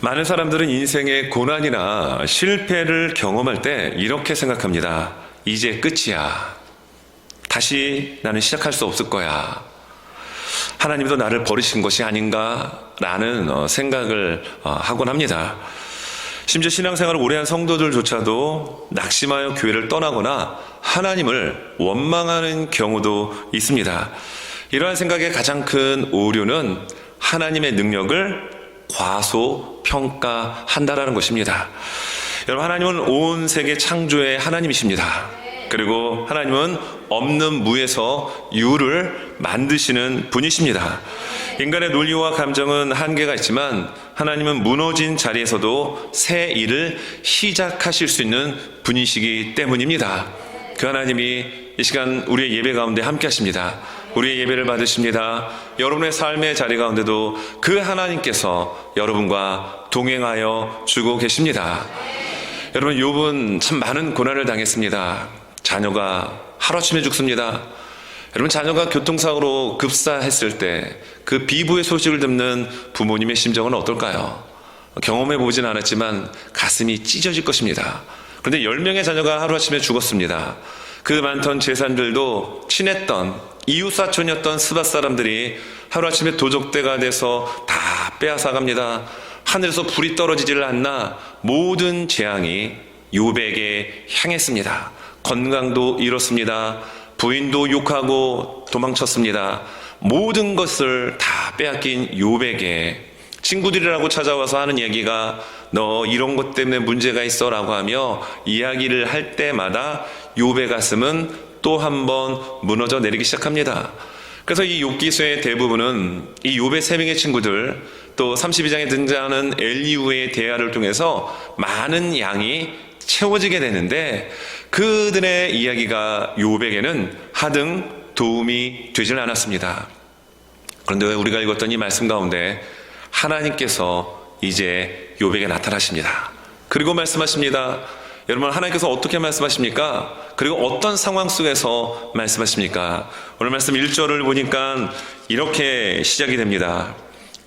많은 사람들은 인생의 고난이나 실패를 경험할 때 이렇게 생각합니다. 이제 끝이야. 다시 나는 시작할 수 없을 거야. 하나님도 나를 버리신 것이 아닌가라는 생각을 하곤 합니다. 심지어 신앙생활을 오래 한 성도들조차도 낙심하여 교회를 떠나거나 하나님을 원망하는 경우도 있습니다. 이러한 생각의 가장 큰 오류는 하나님의 능력을 과소평가한다라는 것입니다. 여러분, 하나님은 온 세계 창조의 하나님이십니다. 그리고 하나님은 없는 무에서 유를 만드시는 분이십니다. 인간의 논리와 감정은 한계가 있지만 하나님은 무너진 자리에서도 새 일을 시작하실 수 있는 분이시기 때문입니다. 그 하나님이 이 시간 우리의 예배 가운데 함께 하십니다. 우리의 예배를 받으십니다. 여러분의 삶의 자리 가운데도 그 하나님께서 여러분과 동행하여 주고 계십니다. 여러분, 욥은 참 많은 고난을 당했습니다. 자녀가 하루아침에 죽습니다. 여러분, 자녀가 교통사고로 급사했을 때 그 비부의 소식을 듣는 부모님의 심정은 어떨까요? 경험해 보진 않았지만 가슴이 찢어질 것입니다. 그런데 10명의 자녀가 하루아침에 죽었습니다. 그 많던 재산들도 친했던 이웃사촌이었던 스밧 사람들이 하루아침에 도적대가 돼서 다 빼앗아갑니다. 하늘에서 불이 떨어지지를 않나 모든 재앙이 욥에게 향했습니다. 건강도 잃었습니다. 부인도 욕하고 도망쳤습니다. 모든 것을 다 빼앗긴 욥에게 친구들이라고 찾아와서 하는 얘기가 너 이런 것 때문에 문제가 있어 라고 하며 이야기를 할 때마다 욥의 가슴은 또 한 번 무너져 내리기 시작합니다. 그래서 이 욥기서의 대부분은 이 욥의 세 명의 친구들, 또 32장에 등장하는 엘리후의 대화를 통해서 많은 양이 채워지게 되는데 그들의 이야기가 욥에게는 하등 도움이 되질 않았습니다. 그런데 우리가 읽었던 이 말씀 가운데 하나님께서 이제 욥에게 나타나십니다. 그리고 말씀하십니다. 여러분, 하나님께서 어떻게 말씀하십니까? 그리고 어떤 상황 속에서 말씀하십니까? 오늘 말씀 1절을 보니까 이렇게 시작이 됩니다.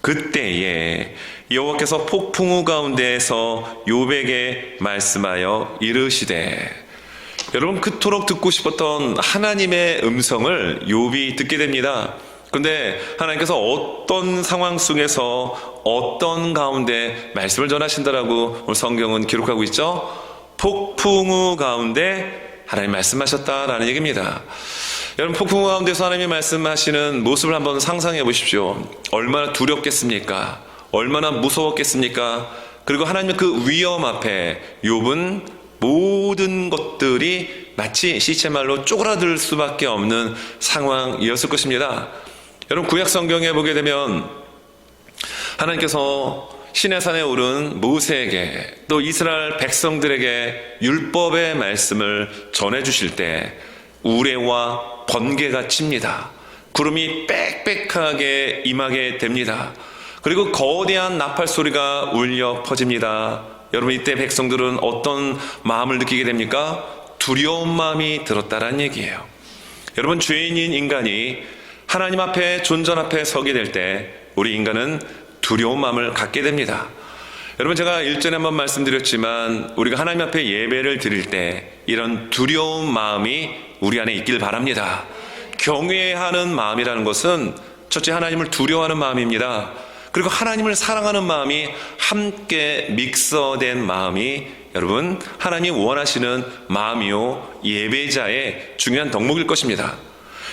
그때에 여호와께서 폭풍우 가운데에서 욥에게 말씀하여 이르시되. 여러분, 그토록 듣고 싶었던 하나님의 음성을 욥이 듣게 됩니다. 그런데 하나님께서 어떤 상황 속에서 어떤 가운데 말씀을 전하신다라고 오늘 성경은 기록하고 있죠? 폭풍우 가운데 하나님 말씀하셨다라는 얘기입니다. 여러분, 폭풍우 가운데서 하나님이 말씀하시는 모습을 한번 상상해 보십시오. 얼마나 두렵겠습니까? 얼마나 무서웠겠습니까? 그리고 하나님의 그 위험 앞에 욥은 모든 것들이 마치 시체말로 쪼그라들 수밖에 없는 상황이었을 것입니다. 여러분, 구약 성경에 보게 되면 하나님께서 시내산에 오른 모세에게 또 이스라엘 백성들에게 율법의 말씀을 전해주실 때 우레와 번개가 칩니다. 구름이 빽빽하게 임하게 됩니다. 그리고 거대한 나팔 소리가 울려 퍼집니다. 여러분, 이때 백성들은 어떤 마음을 느끼게 됩니까? 두려운 마음이 들었다라는 얘기예요. 여러분, 죄인인 인간이 하나님 앞에 존전 앞에 서게 될 때 우리 인간은 두려운 마음을 갖게 됩니다. 여러분, 제가 일전에 한번 말씀드렸지만 우리가 하나님 앞에 예배를 드릴 때 이런 두려운 마음이 우리 안에 있길 바랍니다. 경외하는 마음이라는 것은 첫째 하나님을 두려워하는 마음입니다. 그리고 하나님을 사랑하는 마음이 함께 믹서된 마음이 여러분 하나님이 원하시는 마음이요 예배자의 중요한 덕목일 것입니다.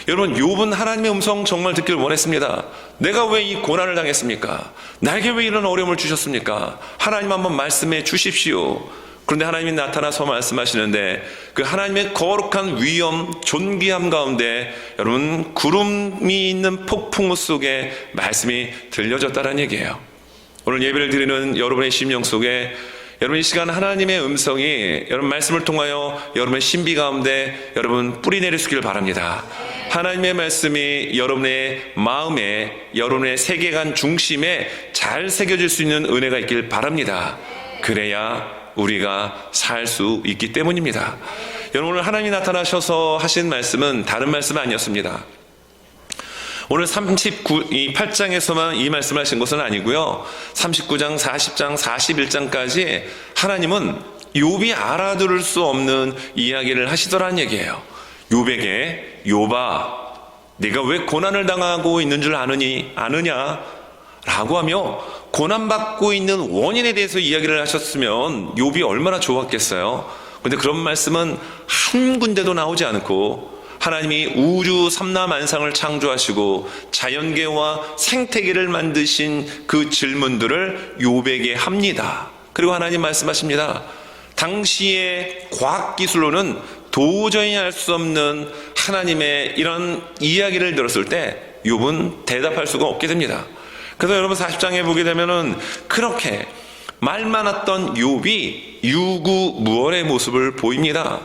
여러분, 욥은 하나님의 음성 정말 듣기를 원했습니다. 내가 왜 이 고난을 당했습니까? 나에게 왜 이런 어려움을 주셨습니까? 하나님 한번 말씀해 주십시오. 그런데 하나님이 나타나서 말씀하시는데 그 하나님의 거룩한 위엄, 존귀함 가운데 여러분 구름이 있는 폭풍우 속에 말씀이 들려졌다는 얘기예요. 오늘 예배를 드리는 여러분의 심령 속에 여러분 이 시간 하나님의 음성이 여러분 말씀을 통하여 여러분의 신비 가운데 여러분 뿌리 내리시길 바랍니다. 하나님의 말씀이 여러분의 마음에 여러분의 세계관 중심에 잘 새겨질 수 있는 은혜가 있길 바랍니다. 그래야 우리가 살 수 있기 때문입니다. 여러분, 오늘 하나님이 나타나셔서 하신 말씀은 다른 말씀 아니었습니다. 오늘 8장에서만 이 말씀을 하신 것은 아니고요. 39장, 40장, 41장까지 하나님은 욥이 알아들을 수 없는 이야기를 하시더라는 얘기예요. 욥에게 욥아, 네가 왜 고난을 당하고 있는 줄 아느냐? 라고 하며 고난받고 있는 원인에 대해서 이야기를 하셨으면 욥이 얼마나 좋았겠어요. 그런데 그런 말씀은 한 군데도 나오지 않고 하나님이 우주 삼라만상을 창조하시고 자연계와 생태계를 만드신 그 질문들을 욥에게 합니다. 그리고 하나님 말씀하십니다. 당시의 과학기술로는 도저히 알 수 없는 하나님의 이런 이야기를 들었을 때 욥은 대답할 수가 없게 됩니다. 그래서 여러분 40장에 보게 되면은 그렇게 말 많았던 욥이 유구무원의 모습을 보입니다.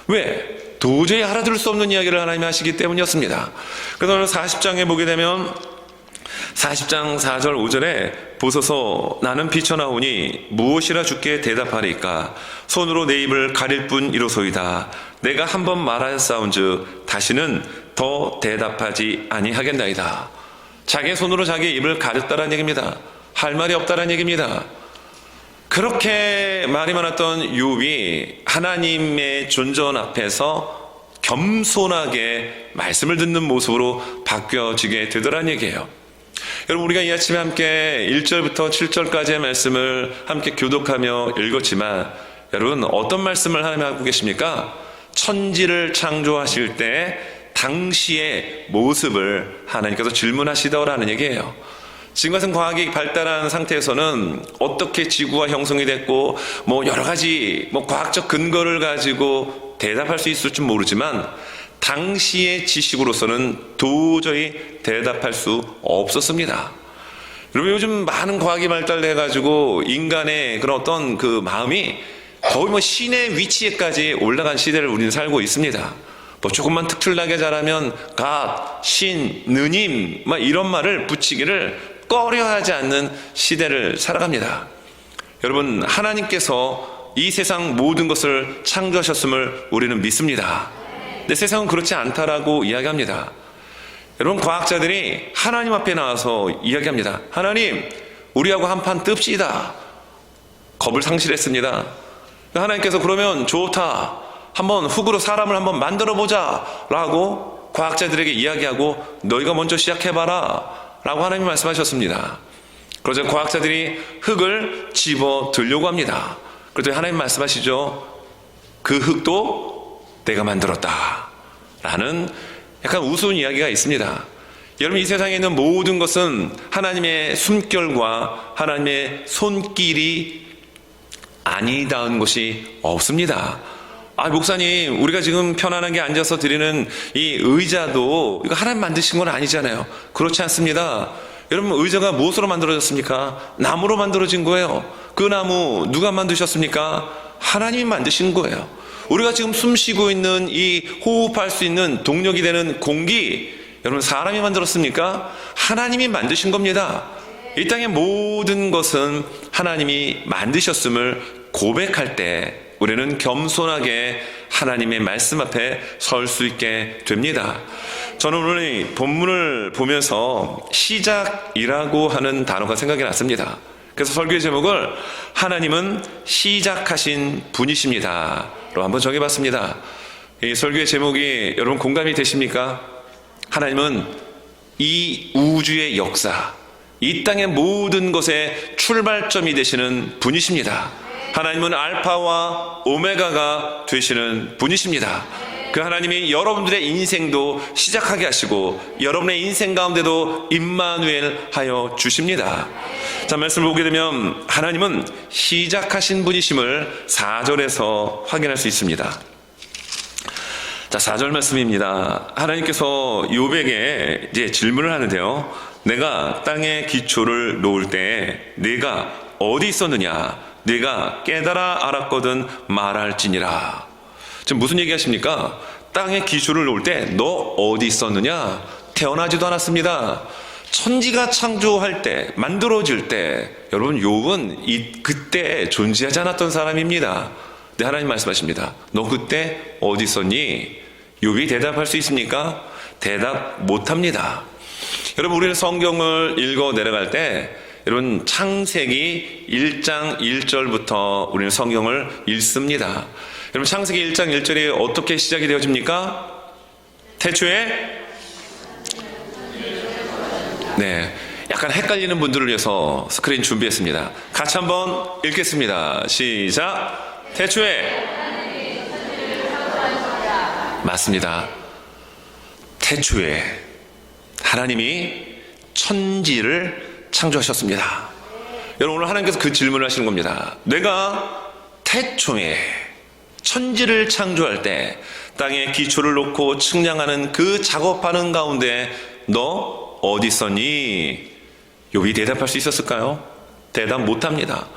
왜? 도저히 알아들을 수 없는 이야기를 하나님이 하시기 때문이었습니다. 그래서 오늘 40장에 보게 되면 40장 4절 5절에 보소서 나는 비쳐나오니 무엇이라 주께 대답하리까 손으로 내 입을 가릴 뿐이로소이다. 내가 한번 말하였사온즉 다시는 더 대답하지 아니하겠나이다. 자기의 손으로 자기의 입을 가렸다는 얘기입니다. 할 말이 없다는 얘기입니다. 그렇게 말이 많았던 욥이 하나님의 존전 앞에서 겸손하게 말씀을 듣는 모습으로 바뀌어지게 되더라는 얘기예요. 여러분 우리가 이 아침에 함께 1절부터 7절까지의 말씀을 함께 교독하며 읽었지만 여러분 어떤 말씀을 하나님 하고 계십니까? 천지를 창조하실 때 당시의 모습을 하나님께서 질문하시더라는 얘기예요. 지금 같은 과학이 발달한 상태에서는 어떻게 지구가 형성이 됐고 여러 가지 과학적 근거를 가지고 대답할 수 있을지 모르지만 당시의 지식으로서는 도저히 대답할 수 없었습니다. 여러분 요즘 많은 과학이 발달돼 가지고 인간의 그런 어떤 그 마음이 거의 신의 위치에까지 올라간 시대를 우리는 살고 있습니다. 조금만 특출나게 잘하면 갓, 신, 느님 이런 말을 붙이기를 꺼려하지 않는 시대를 살아갑니다. 여러분 하나님께서 이 세상 모든 것을 창조하셨음을 우리는 믿습니다. 근데 세상은 그렇지 않다라고 이야기합니다. 여러분 과학자들이 하나님 앞에 나와서 이야기합니다. 하나님 우리하고 한판 뜹시다. 겁을 상실했습니다. 하나님께서 그러면 좋다. 한번 흙으로 사람을 한번 만들어보자 라고 과학자들에게 이야기하고 너희가 먼저 시작해봐라 라고 하나님이 말씀하셨습니다. 그러자 과학자들이 흙을 집어 들려고 합니다. 그랬더니 하나님 말씀하시죠. 그 흙도 내가 만들었다 라는 약간 우스운 이야기가 있습니다. 여러분 이 세상에 있는 모든 것은 하나님의 숨결과 하나님의 손길이 아니다운 것이 없습니다. 목사님 우리가 지금 편안하게 앉아서 드리는 이 의자도 이거 하나님 만드신 건 아니잖아요. 그렇지 않습니다. 여러분 의자가 무엇으로 만들어졌습니까? 나무로 만들어진 거예요. 그 나무 누가 만드셨습니까? 하나님이 만드신 거예요. 우리가 지금 숨 쉬고 있는 이 호흡할 수 있는 동력이 되는 공기 여러분 사람이 만들었습니까? 하나님이 만드신 겁니다. 이 땅의 모든 것은 하나님이 만드셨음을 고백할 때 우리는 겸손하게 하나님의 말씀 앞에 설 수 있게 됩니다. 저는 오늘 이 본문을 보면서 시작이라고 하는 단어가 생각이 났습니다. 그래서 설교의 제목을 하나님은 시작하신 분이십니다 로 한번 정해봤습니다. 이 설교의 제목이 여러분 공감이 되십니까? 하나님은 이 우주의 역사, 이 땅의 모든 것의 출발점이 되시는 분이십니다. 하나님은 알파와 오메가가 되시는 분이십니다. 그 하나님이 여러분들의 인생도 시작하게 하시고 여러분의 인생 가운데도 임마누엘 하여 주십니다. 자, 말씀을 보게 되면 하나님은 시작하신 분이심을 4절에서 확인할 수 있습니다. 자, 4절 말씀입니다. 하나님께서 욥에게 이제 질문을 하는데요. 내가 땅에 기초를 놓을 때 네가 어디 있었느냐? 네가 깨달아 알았거든 말할지니라. 지금 무슨 얘기 하십니까? 땅에 기초를 놓을 때 너 어디 있었느냐? 태어나지도 않았습니다. 천지가 창조할 때, 만들어질 때 여러분 욥은 그때 존재하지 않았던 사람입니다. 근데 하나님 말씀하십니다. 너 그때 어디 있었니? 욥이 대답할 수 있습니까? 대답 못합니다. 여러분, 우리는 성경을 읽어 내려갈 때 여러분 창세기 1장 1절부터 우리는 성경을 읽습니다. 여러분, 창세기 1장 1절이 어떻게 시작이 되어집니까? 태초에 네, 약간 헷갈리는 분들을 위해서 스크린 준비했습니다. 같이 한번 읽겠습니다. 시작. 태초에 맞습니다. 태초에 하나님이 천지를 창조하셨습니다. 여러분, 오늘 하나님께서 그 질문을 하시는 겁니다. 내가 태초에 천지를 창조할 때 땅에 기초를 놓고 측량하는 그 작업하는 가운데 너 어디 있었니? 욥이 대답할 수 있었을까요? 대답 못합니다.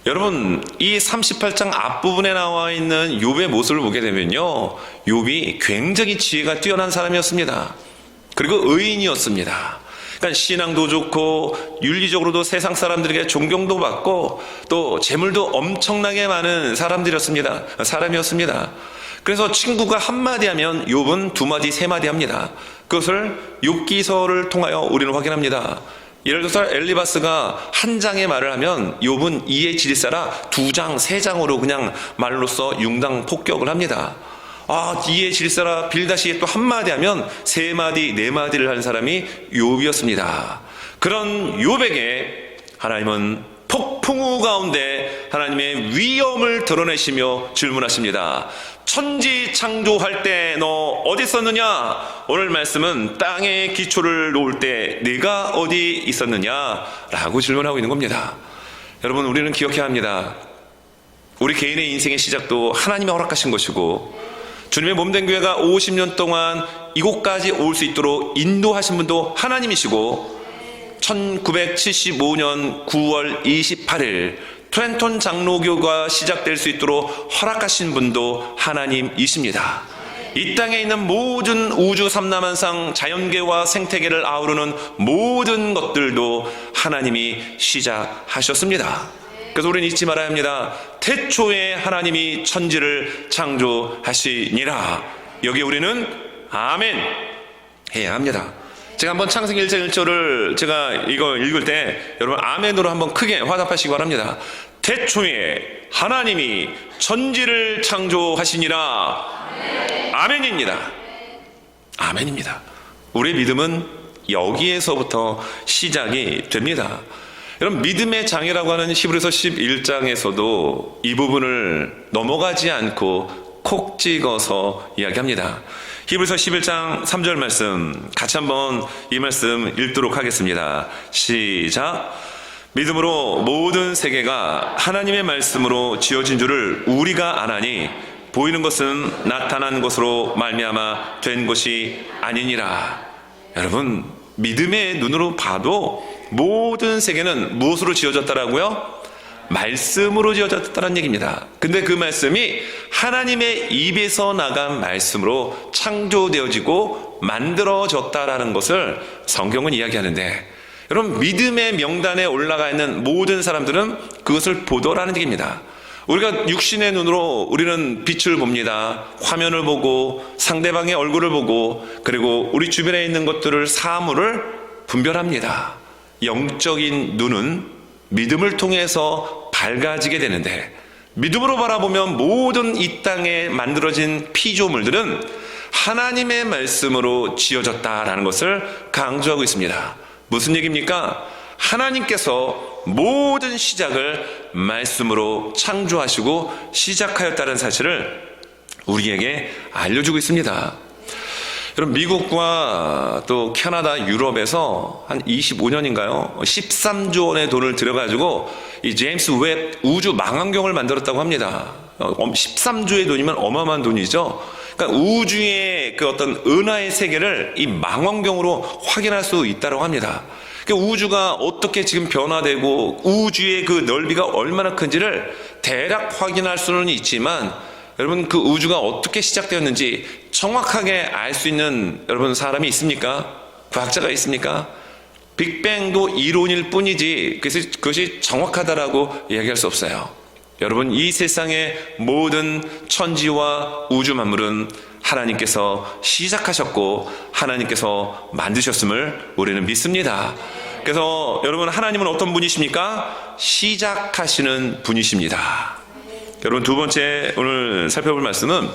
여러분, 이 38장 앞부분에 나와 있는 욥의 모습을 보게 되면요, 욥이 굉장히 지혜가 뛰어난 사람이었습니다. 그리고 의인이었습니다. 그러니까 신앙도 좋고 윤리적으로도 세상 사람들에게 존경도 받고 또 재물도 엄청나게 많은 사람이었습니다. 그래서 친구가 한마디 하면 욥은 두마디 세마디 합니다. 그것을 욥기서를 통하여 우리는 확인합니다. 예를 들어서 엘리바스가 한 장의 말을 하면 욥은 이에 질서라 2장, 3장으로 그냥 말로써 융당 폭격을 합니다. 이에 질서라 빌다시에 또 한마디 하면 3마디, 4마디를 하는 사람이 욥이었습니다. 그런 욥에게 하나님은 폭풍우 가운데 하나님의 위엄을 드러내시며 질문하십니다. 천지 창조할 때 너 어디 있었느냐? 오늘 말씀은 땅의 기초를 놓을 때 네가 어디 있었느냐? 라고 질문하고 있는 겁니다. 여러분, 우리는 기억해야 합니다. 우리 개인의 인생의 시작도 하나님이 허락하신 것이고 주님의 몸된 교회가 50년 동안 이곳까지 올 수 있도록 인도하신 분도 하나님이시고 1975년 9월 28일 트렌톤 장로교가 시작될 수 있도록 허락하신 분도 하나님이십니다. 이 땅에 있는 모든 우주 삼라만상 자연계와 생태계를 아우르는 모든 것들도 하나님이 시작하셨습니다. 그래서 우리는 잊지 말아야 합니다. 태초에 하나님이 천지를 창조하시니라. 여기 우리는 아멘 해야 합니다. 제가 한번 창세기 1장 1절을 제가 이거 읽을 때 여러분 아멘으로 한번 크게 화답하시기 바랍니다. 태초에 하나님이 천지를 창조하시니라. 아멘입니다. 아멘입니다. 우리의 믿음은 여기에서부터 시작이 됩니다. 여러분, 믿음의 장애라고 하는 히브리서 11장에서도 이 부분을 넘어가지 않고 콕 찍어서 이야기합니다. 히브리서 11장 3절 말씀 같이 한번 이 말씀 읽도록 하겠습니다. 시작. 믿음으로 모든 세계가 하나님의 말씀으로 지어진 줄을 우리가 아나니 보이는 것은 나타난 것으로 말미암아 된 것이 아니니라. 여러분, 믿음의 눈으로 봐도 모든 세계는 무엇으로 지어졌다라고요? 말씀으로 지어졌다는 얘기입니다. 근데 그 말씀이 하나님의 입에서 나간 말씀으로 창조되어지고 만들어졌다라는 것을 성경은 이야기하는데, 여러분, 믿음의 명단에 올라가 있는 모든 사람들은 그것을 보더라는 얘기입니다. 우리가 육신의 눈으로 우리는 빛을 봅니다. 화면을 보고 상대방의 얼굴을 보고 그리고 우리 주변에 있는 것들을 사물을 분별합니다. 영적인 눈은 믿음을 통해서 밝아지게 되는데, 믿음으로 바라보면 모든 이 땅에 만들어진 피조물들은 하나님의 말씀으로 지어졌다라는 것을 강조하고 있습니다. 무슨 얘기입니까? 하나님께서 모든 시작을 말씀으로 창조하시고 시작하였다는 사실을 우리에게 알려주고 있습니다. 여러분, 미국과 또 캐나다, 유럽에서 한 25년인가요? 13조 원의 돈을 들여가지고 이 제임스 웹 우주 망원경을 만들었다고 합니다. 13조의 돈이면 어마어마한 돈이죠. 그러니까 우주의 그 어떤 은하의 세계를 이 망원경으로 확인할 수 있다고 합니다. 그러니까 우주가 어떻게 지금 변화되고 우주의 그 넓이가 얼마나 큰지를 대략 확인할 수는 있지만, 여러분, 그 우주가 어떻게 시작되었는지 정확하게 알 수 있는 여러분 사람이 있습니까? 과학자가 있습니까? 빅뱅도 이론일 뿐이지 그것이 정확하다라고 이야기할 수 없어요. 여러분, 이 세상의 모든 천지와 우주 만물은 하나님께서 시작하셨고 하나님께서 만드셨음을 우리는 믿습니다. 그래서 여러분, 하나님은 어떤 분이십니까? 시작하시는 분이십니다. 여러분, 두 번째 오늘 살펴볼 말씀은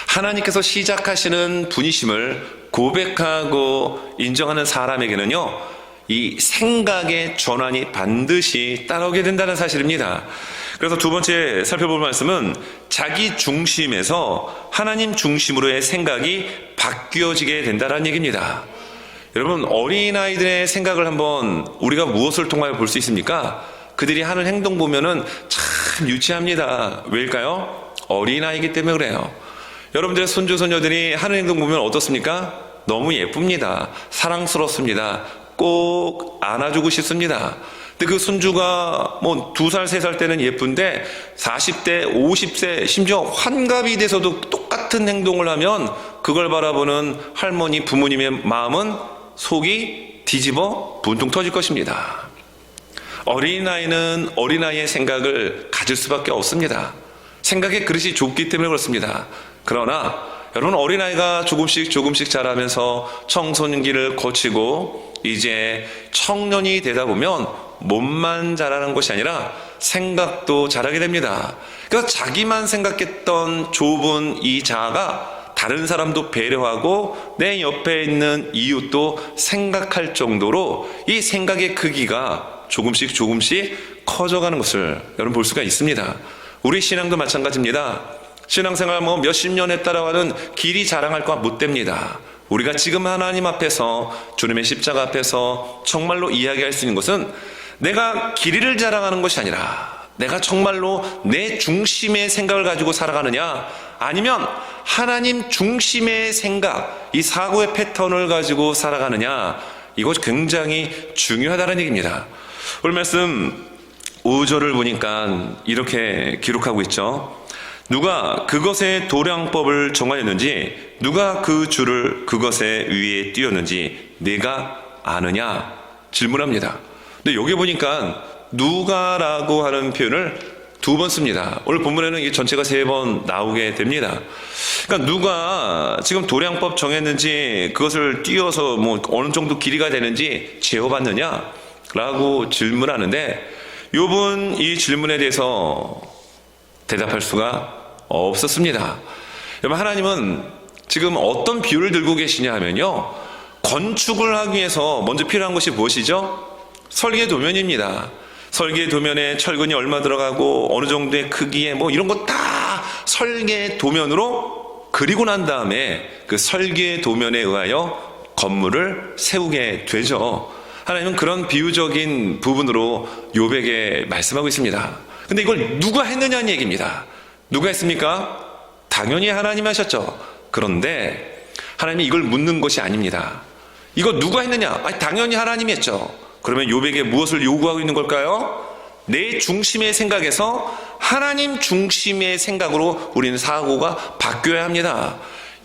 하나님께서 시작하시는 분이심을 고백하고 인정하는 사람에게는요, 이 생각의 전환이 반드시 따라오게 된다는 사실입니다. 그래서 두 번째 살펴볼 말씀은 자기 중심에서 하나님 중심으로의 생각이 바뀌어지게 된다는 얘기입니다. 여러분, 어린아이들의 생각을 한번 우리가 무엇을 통하여 볼 수 있습니까? 그들이 하는 행동 보면은 참 유치합니다. 왜일까요? 어린아이이기 때문에 그래요. 여러분들의 손주, 손녀들이 하는 행동 보면 어떻습니까? 너무 예쁩니다. 사랑스럽습니다. 꼭 안아주고 싶습니다. 근데 그 손주가 뭐 2살, 3살 때는 예쁜데 40대, 50세, 심지어 환갑이 돼서도 똑같은 행동을 하면 그걸 바라보는 할머니, 부모님의 마음은 속이 뒤집어 분통 터질 것입니다. 어린아이는 어린아이의 생각을 가질 수밖에 없습니다. 생각의 그릇이 좁기 때문에 그렇습니다. 그러나 여러분, 어린아이가 조금씩 자라면서 청소년기를 거치고 이제 청년이 되다 보면 몸만 자라는 것이 아니라 생각도 자라게 됩니다. 그래서 자기만 생각했던 좁은 이 자아가 다른 사람도 배려하고 내 옆에 있는 이웃도 생각할 정도로 이 생각의 크기가 조금씩 커져가는 것을 여러분 볼 수가 있습니다. 우리 신앙도 마찬가지입니다. 신앙생활 뭐 몇십 년 했다라고 하는 길이 자랑할 것 못 됩니다. 우리가 지금 하나님 앞에서, 주님의 십자가 앞에서 정말로 이야기할 수 있는 것은 내가 길이를 자랑하는 것이 아니라 내가 정말로 내 중심의 생각을 가지고 살아가느냐, 아니면 하나님 중심의 생각, 이 사고의 패턴을 가지고 살아가느냐, 이것 굉장히 중요하다는 얘기입니다. 오늘 말씀 5절을 보니까 이렇게 기록하고 있죠. 누가 그것의 도량법을 정하였는지, 누가 그 줄을 그것의 위에 띄었는지 네가 아느냐? 질문합니다. 근데 여기 보니까 누가라고 하는 표현을 2번 씁니다. 오늘 본문에는 이 전체가 3번 나오게 됩니다. 그러니까 누가 지금 도량법 정했는지, 그것을 띄어서 뭐 어느 정도 길이가 되는지 재어봤느냐? 라고 질문하는데, 욥은 이 질문에 대해서 대답할 수가 없었습니다. 여러분, 하나님은 지금 어떤 비유를 들고 계시냐 하면요, 건축을 하기 위해서 먼저 필요한 것이 무엇이죠? 설계도면입니다. 설계도면에 철근이 얼마 들어가고 어느 정도의 크기에 뭐 이런 거 다 설계도면으로 그리고 난 다음에 그 설계도면에 의하여 건물을 세우게 되죠. 하나님은 그런 비유적인 부분으로 욥에게 말씀하고 있습니다. 근데 이걸 누가 했느냐는 얘기입니다. 누가 했습니까? 당연히 하나님 하셨죠. 그런데 하나님이 이걸 묻는 것이 아닙니다. 이거 누가 했느냐? 아니, 당연히 하나님이 했죠. 그러면 욥에게 무엇을 요구하고 있는 걸까요? 내 중심의 생각에서 하나님 중심의 생각으로 우리는 사고가 바뀌어야 합니다.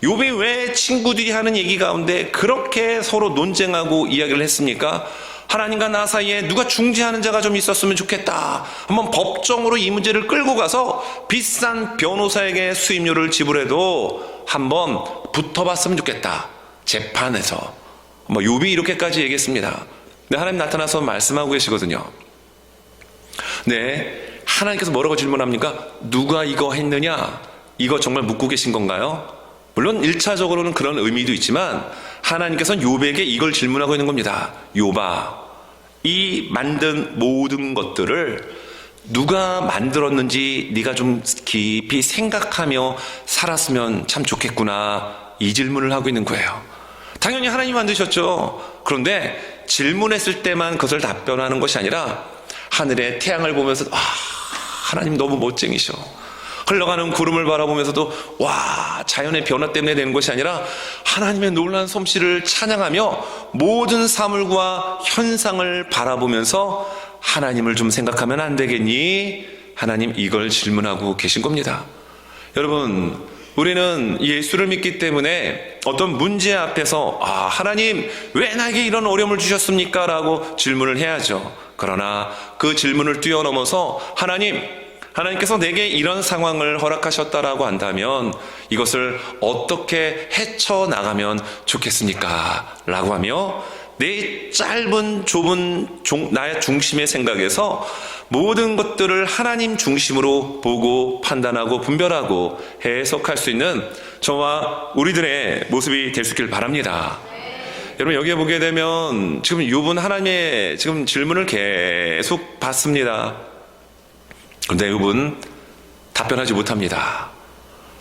욥이 왜 친구들이 하는 얘기 가운데 그렇게 서로 논쟁하고 이야기를 했습니까? 하나님과 나 사이에 누가 중재하는 자가 좀 있었으면 좋겠다. 한번 법정으로 이 문제를 끌고 가서 비싼 변호사에게 수임료를 지불해도 한번 붙어봤으면 좋겠다. 재판에서. 뭐 욥이 이렇게까지 얘기했습니다. 근데 하나님 나타나서 말씀하고 계시거든요. 네, 하나님께서 뭐라고 질문합니까? 누가 이거 했느냐? 이거 정말 묻고 계신 건가요? 물론 1차적으로는 그런 의미도 있지만 하나님께서는 욥에게 이걸 질문하고 있는 겁니다. 욥아, 이 만든 모든 것들을 누가 만들었는지 네가 좀 깊이 생각하며 살았으면 참 좋겠구나, 이 질문을 하고 있는 거예요. 당연히 하나님이 만드셨죠. 그런데 질문했을 때만 그것을 답변하는 것이 아니라 하늘의 태양을 보면서 하나님 너무 멋쟁이셔. 흘러가는 구름을 바라보면서도 와, 자연의 변화 때문에 되는 것이 아니라 하나님의 놀라운 솜씨를 찬양하며 모든 사물과 현상을 바라보면서 하나님을 좀 생각하면 안 되겠니? 하나님 이걸 질문하고 계신 겁니다. 여러분, 우리는 예수를 믿기 때문에 어떤 문제 앞에서 하나님 왜 나에게 이런 어려움을 주셨습니까? 라고 질문을 해야죠. 그러나 그 질문을 뛰어넘어서 하나님, 하나님께서 내게 이런 상황을 허락하셨다라고 한다면 이것을 어떻게 헤쳐나가면 좋겠습니까? 라고 하며 내 짧은 좁은 나의 중심의 생각에서 모든 것들을 하나님 중심으로 보고 판단하고 분별하고 해석할 수 있는 저와 우리들의 모습이 될 수 있길 바랍니다. 여러분, 여기에 보게 되면 지금 욥은 하나님의 지금 질문을 계속 받습니다. 그런데 욥은 답변하지 못합니다.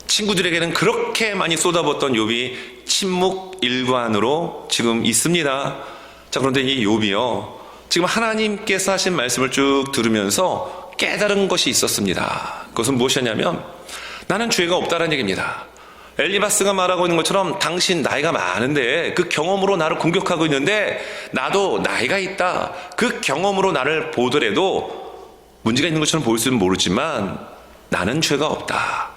친구들에게는 그렇게 많이 쏟아붓던 욥이 침묵일관으로 지금 있습니다. 자, 그런데 이 욥이요, 지금 하나님께서 하신 말씀을 쭉 들으면서 깨달은 것이 있었습니다. 그것은 무엇이었냐면 나는 죄가 없다는 얘기입니다. 엘리바스가 말하고 있는 것처럼 당신 나이가 많은데 그 경험으로 나를 공격하고 있는데 나도 나이가 있다. 그 경험으로 나를 보더라도 문제가 있는 것처럼 보일 수는 모르지만 나는 죄가 없다.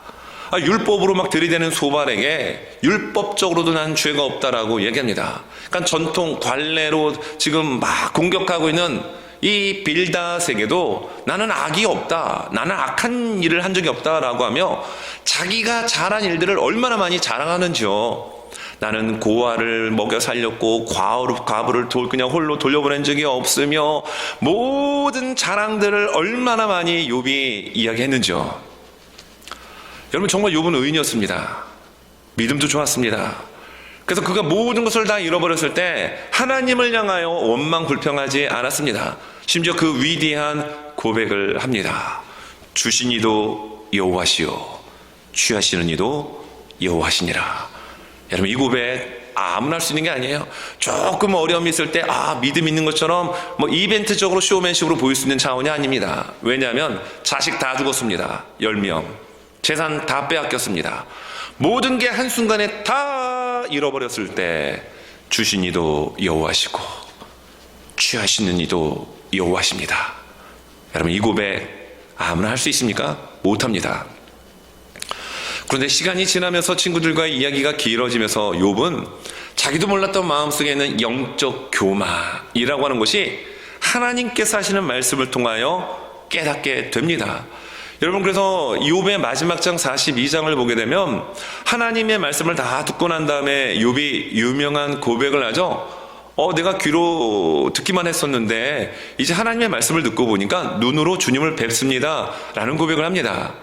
율법으로 막 들이대는 소발에게 율법적으로도 난 죄가 없다라고 얘기합니다. 그러니까 전통 관례로 지금 막 공격하고 있는 이 빌닷에게도 나는 악이 없다, 나는 악한 일을 한 적이 없다라고 하며 자기가 잘한 일들을 얼마나 많이 자랑하는지요. 나는 고아를 먹여 살렸고 과부를 그냥 홀로 돌려보낸 적이 없으며 모든 자랑들을 얼마나 많이 욥이 이야기했는지요. 여러분, 정말 욥은 의인이었습니다. 믿음도 좋았습니다. 그래서 그가 모든 것을 다 잃어버렸을 때 하나님을 향하여 원망 불평하지 않았습니다. 심지어 그 위대한 고백을 합니다. 주신 이도 여호와시요 취하시는 이도 여호와시니라. 여러분, 이 고백 아무나 할 수 있는 게 아니에요. 조금 어려움이 있을 때 믿음 있는 것처럼 이벤트적으로 쇼맨식으로 보일 수 있는 차원이 아닙니다. 왜냐하면 자식 다 죽었습니다. 10명. 재산 다 빼앗겼습니다. 모든 게 한순간에 다 잃어버렸을 때 주신 이도 여호와시고 취하시는 이도 여호와십니다. 여러분, 이 고백 아무나 할 수 있습니까? 못합니다. 그런데 시간이 지나면서 친구들과의 이야기가 길어지면서 욥은 자기도 몰랐던 마음속에 있는 영적 교만이라고 하는 것이 하나님께서 하시는 말씀을 통하여 깨닫게 됩니다. 여러분, 그래서 욥의 마지막 장 42장을 보게 되면 하나님의 말씀을 다 듣고 난 다음에 욥이 유명한 고백을 하죠. 내가 귀로 듣기만 했었는데 이제 하나님의 말씀을 듣고 보니까 눈으로 주님을 뵙습니다 라는 고백을 합니다.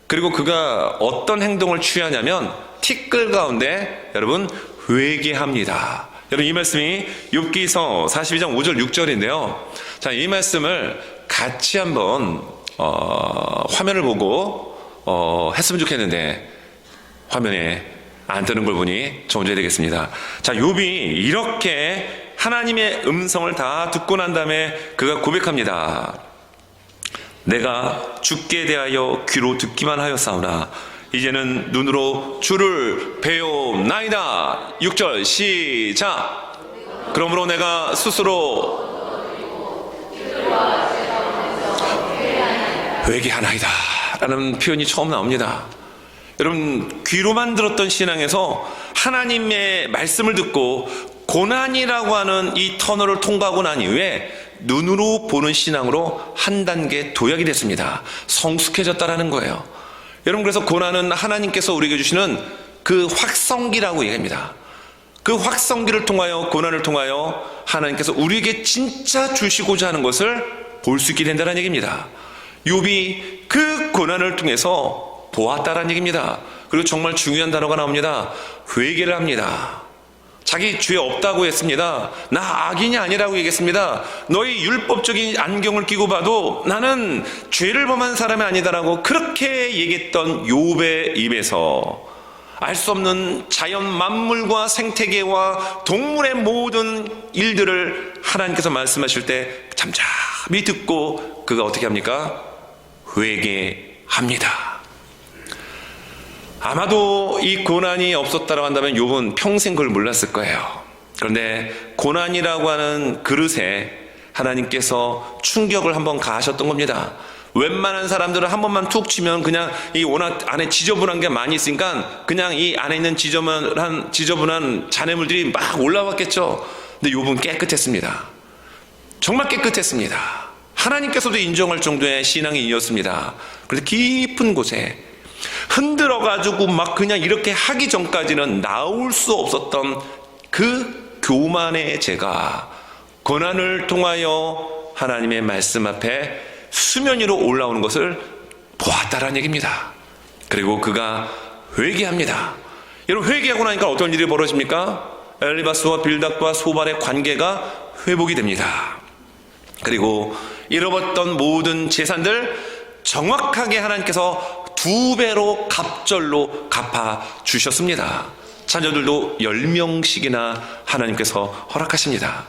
그리고 그가 어떤 행동을 취하냐면 티끌 가운데 여러분 회개합니다. 여러분, 이 말씀이 욥기서 42장 5절 6절인데요 자, 이 말씀을 같이 한번 화면을 보고 했으면 좋겠는데 화면에 안 뜨는 걸 보니 저 혼자 되겠습니다. 자, 욥이 이렇게 하나님의 음성을 다 듣고 난 다음에 그가 고백합니다. 내가 주께 대하여 귀로 듣기만 하였사오나 이제는 눈으로 주를 배움나이다. 6절 시작. 그러므로 내가 스스로 회개하나이다 라는 표현이 처음 나옵니다. 여러분, 귀로만 들었던 신앙에서 하나님의 말씀을 듣고 고난이라고 하는 이 터널을 통과하고 난 이후에 눈으로 보는 신앙으로 한 단계 도약이 됐습니다. 성숙해졌다라는 거예요. 여러분, 그래서 고난은 하나님께서 우리에게 주시는 그 확성기라고 얘기합니다. 그 확성기를 통하여, 고난을 통하여 하나님께서 우리에게 진짜 주시고자 하는 것을 볼 수 있게 된다는 얘기입니다. 욥이 그 고난을 통해서 보았다라는 얘기입니다. 그리고 정말 중요한 단어가 나옵니다. 회개를 합니다. 자기 죄 없다고 했습니다. 나 악인이 아니라고 얘기했습니다. 너희 율법적인 안경을 끼고 봐도 나는 죄를 범한 사람이 아니다라고 그렇게 얘기했던 욥의 입에서 알 수 없는 자연 만물과 생태계와 동물의 모든 일들을 하나님께서 말씀하실 때 잠잠히 듣고 그가 어떻게 합니까? 회개합니다. 아마도 이 고난이 없었다고 한다면 욥은 평생 그걸 몰랐을 거예요. 그런데 고난이라고 하는 그릇에 하나님께서 충격을 한번 가하셨던 겁니다. 웬만한 사람들은 한 번만 툭 치면 그냥 이 워낙 안에 지저분한 게 많이 있으니까 그냥 이 안에 있는 지저분한 잔해물들이 막 올라왔겠죠. 근데 욥은 깨끗했습니다. 정말 깨끗했습니다. 하나님께서도 인정할 정도의 신앙인이었습니다. 그래서 깊은 곳에 흔들어가지고 막 그냥 이렇게 하기 전까지는 나올 수 없었던 그 교만의 죄가 고난을 통하여 하나님의 말씀 앞에 수면 위로 올라오는 것을 보았다라는 얘기입니다. 그리고 그가 회개합니다. 여러분, 회개하고 나니까 어떤 일이 벌어집니까? 엘리바스와 빌닷과 소발의 관계가 회복이 됩니다. 그리고 잃어버렸던 모든 재산들 정확하게 하나님께서 2배로 갑절로 갚아주셨습니다. 자녀들도 10명씩이나 하나님께서 허락하십니다.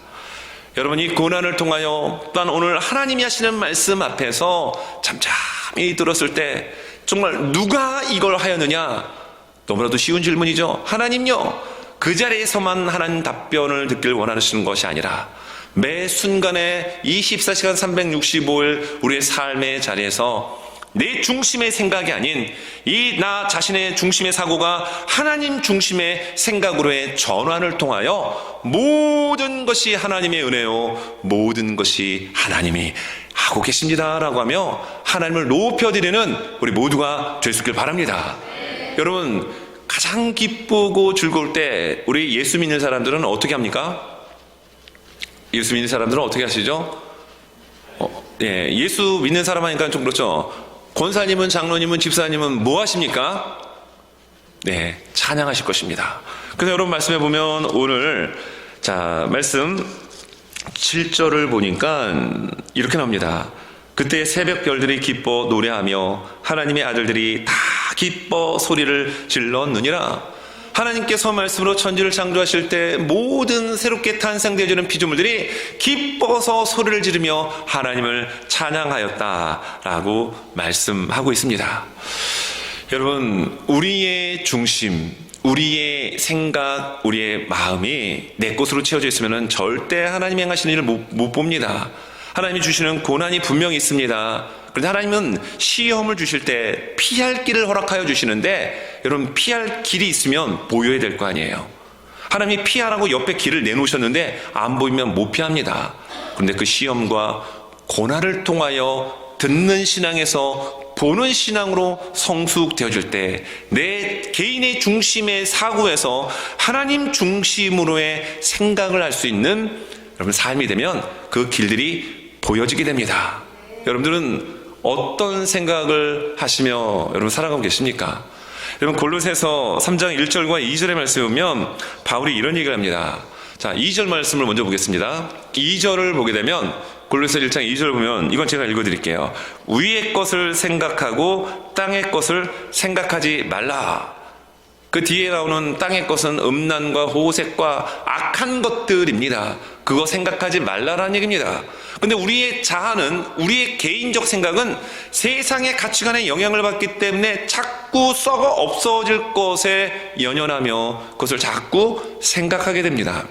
여러분, 이 고난을 통하여 또한 오늘 하나님이 하시는 말씀 앞에서 잠잠히 들었을 때 정말 누가 이걸 하였느냐? 너무나도 쉬운 질문이죠. 하나님요, 그 자리에서만 하나님 답변을 듣길 원하시는 것이 아니라 매 순간에 24시간 365일 우리의 삶의 자리에서 내 중심의 생각이 아닌 이 나 자신의 중심의 사고가 하나님 중심의 생각으로의 전환을 통하여 모든 것이 하나님의 은혜요, 모든 것이 하나님이 하고 계십니다라고 하며 하나님을 높여드리는 우리 모두가 될 수 있길 바랍니다. 여러분, 가장 기쁘고 즐거울 때 우리 예수 믿는 사람들은 어떻게 합니까? 예수 믿는 사람들은 어떻게 하시죠? 예수 믿는 사람 하니까 좀 그렇죠. 권사님은, 장로님은, 집사님은 뭐 하십니까? 네, 찬양하실 것입니다. 그래서 여러분 말씀해 보면 오늘 말씀 7절을 보니까 이렇게 나옵니다. 그때 새벽 별들이 기뻐 노래하며 하나님의 아들들이 다 기뻐 소리를 질렀느니라. 하나님께서 말씀으로 천지를 창조하실 때 모든 새롭게 탄생되어지는 피조물들이 기뻐서 소리를 지르며 하나님을 찬양하였다라고 말씀하고 있습니다. 여러분, 우리의 중심, 우리의 생각, 우리의 마음이 내 것으로 채워져 있으면 절대 하나님이 행하시는 일을 못 봅니다. 하나님이 주시는 고난이 분명히 있습니다. 그런데 하나님은 시험을 주실 때 피할 길을 허락하여 주시는데, 여러분, 피할 길이 있으면 보여야 될 거 아니에요. 하나님이 피하라고 옆에 길을 내놓으셨는데 안 보이면 못 피합니다. 그런데 그 시험과 고난을 통하여 듣는 신앙에서 보는 신앙으로 성숙되어질 때 내 개인의 중심의 사고에서 하나님 중심으로의 생각을 할 수 있는 여러분 삶이 되면 그 길들이 보여지게 됩니다. 여러분들은 어떤 생각을 하시며 여러분 살아가고 계십니까? 여러분, 골로새서 3장 1절과 2절의 말씀을 보면 바울이 이런 얘기를 합니다. 자, 2절 말씀을 먼저 보겠습니다. 2절을 보게 되면 골로새 1장 2절을 보면 이건 제가 읽어드릴게요. 위의 것을 생각하고 땅의 것을 생각하지 말라. 그 뒤에 나오는 땅의 것은 음란과 호색과 악한 것들입니다. 그거 생각하지 말라라는 얘기입니다. 근데 우리의 자아는, 우리의 개인적 생각은 세상의 가치관에 영향을 받기 때문에 자꾸 썩어 없어질 것에 연연하며 그것을 자꾸 생각하게 됩니다.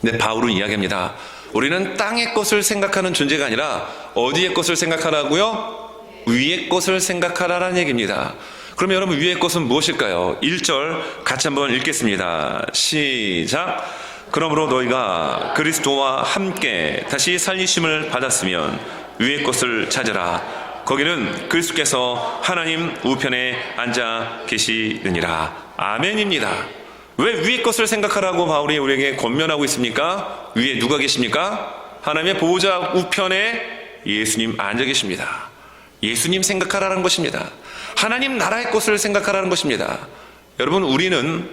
근데 바울은 이야기합니다. 우리는 땅의 것을 생각하는 존재가 아니라 어디의 것을 생각하라고요? 위의 것을 생각하라라는 얘기입니다. 그러면 여러분, 위의 것은 무엇일까요? 1절 같이 한번 읽겠습니다. 시작. 그러므로 너희가 그리스도와 함께 다시 살리심을 받았으면 위의 것을 찾으라. 거기는 그리스도께서 하나님 우편에 앉아 계시느니라. 아멘입니다. 왜 위의 것을 생각하라고 바울이 우리에게 권면하고 있습니까? 위에 누가 계십니까? 하나님의 보호자 우편에 예수님 앉아 계십니다. 예수님 생각하라는 것입니다. 하나님 나라의 것을 생각하라는 것입니다. 여러분, 우리는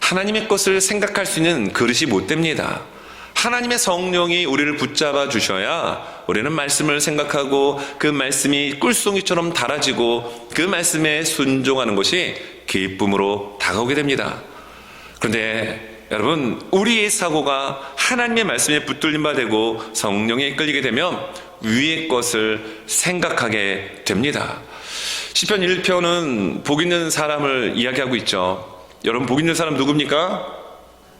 하나님의 것을 생각할 수 있는 그릇이 못 됩니다. 하나님의 성령이 우리를 붙잡아 주셔야 우리는 말씀을 생각하고 그 말씀이 꿀송이처럼 달아지고 그 말씀에 순종하는 것이 기쁨으로 다가오게 됩니다. 그런데 여러분, 우리의 사고가 하나님의 말씀에 붙들림 바 되고 성령에 이끌리게 되면 위의 것을 생각하게 됩니다. 시편 1편은 복 있는 사람을 이야기하고 있죠. 여러분, 복 있는 사람 누굽니까?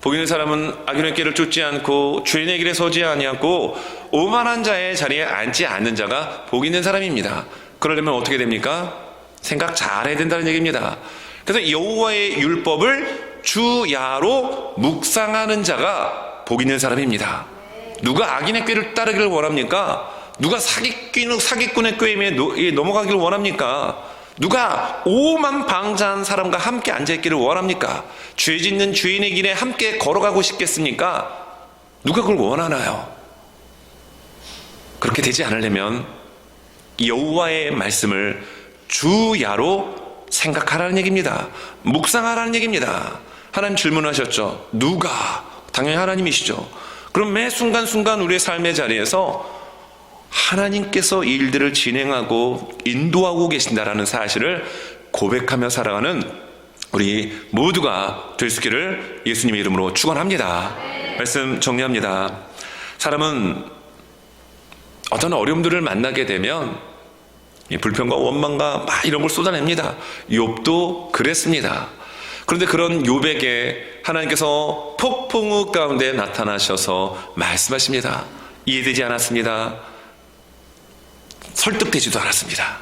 복 있는 사람은 악인의 길을 쫓지 않고 죄인의 길에 서지 아니하고 오만한 자의 자리에 앉지 않는 자가 복 있는 사람입니다. 그러려면 어떻게 됩니까? 생각 잘해야 된다는 얘기입니다. 그래서 여호와의 율법을 주야로 묵상하는 자가 복 있는 사람입니다. 누가 악인의 꾀를 따르기를 원합니까? 누가 사기꾼의 꾀임에 넘어가기를 원합니까? 누가 오만방자한 사람과 함께 앉아있기를 원합니까? 죄 짓는 죄인의 길에 함께 걸어가고 싶겠습니까? 누가 그걸 원하나요? 그렇게 되지 않으려면 여호와의 말씀을 주야로 생각하라는 얘기입니다. 묵상하라는 얘기입니다. 하나님 질문하셨죠. 누가? 당연히 하나님이시죠. 그럼 매 순간순간 우리의 삶의 자리에서 하나님께서 일들을 진행하고 인도하고 계신다라는 사실을 고백하며 살아가는 우리 모두가 될 수 있기를 예수님의 이름으로 축원합니다. 말씀 정리합니다. 사람은 어떤 어려움들을 만나게 되면 불평과 원망과 막 이런 걸 쏟아냅니다. 욥도 그랬습니다. 그런데 그런 욥에게 하나님께서 폭풍우 가운데 나타나셔서 말씀하십니다. 이해되지 않았습니다. 설득되지도 않았습니다.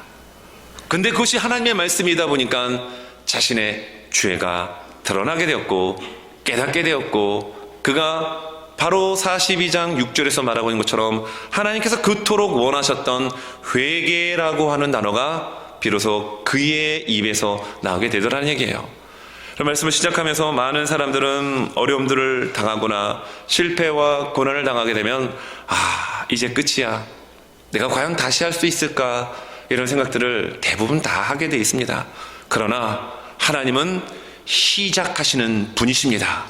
근데 그것이 하나님의 말씀이다 보니까 자신의 죄가 드러나게 되었고 깨닫게 되었고, 그가 바로 42장 6절에서 말하고 있는 것처럼 하나님께서 그토록 원하셨던 회개라고 하는 단어가 비로소 그의 입에서 나오게 되더라는 얘기예요. 그 말씀을 시작하면서 많은 사람들은 어려움들을 당하거나 실패와 고난을 당하게 되면 이제 끝이야, 내가 과연 다시 할 수 있을까, 이런 생각들을 대부분 다 하게 돼 있습니다. 그러나 하나님은 시작하시는 분이십니다.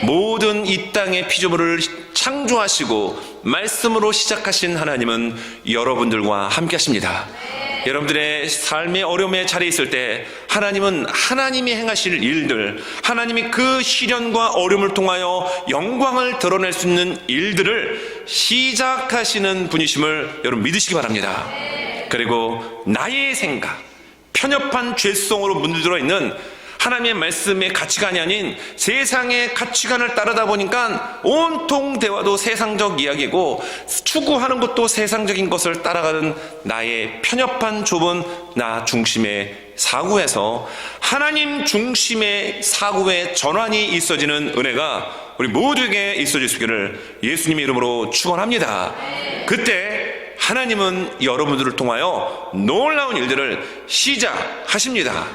모든 이 땅의 피조물을 창조하시고 말씀으로 시작하신 하나님은 여러분들과 함께 하십니다. 여러분들의 삶의 어려움의 자리에 있을 때 하나님은 하나님이 행하실 일들, 하나님이 그 시련과 어려움을 통하여 영광을 드러낼 수 있는 일들을 시작하시는 분이심을 여러분 믿으시기 바랍니다. 그리고 나의 생각, 편협한 죄성으로 문들어 있는 하나님의 말씀의 가치관이 아닌 세상의 가치관을 따르다 보니까 온통 대화도 세상적 이야기고 추구하는 것도 세상적인 것을 따라가는 나의 편협한 좁은 나 중심의 사고에서 하나님 중심의 사고의 전환이 있어지는 은혜가 우리 모두에게 있어질 수 있기를 예수님의 이름으로 축원합니다. 그때 하나님은 여러분들을 통하여 놀라운 일들을 시작하십니다.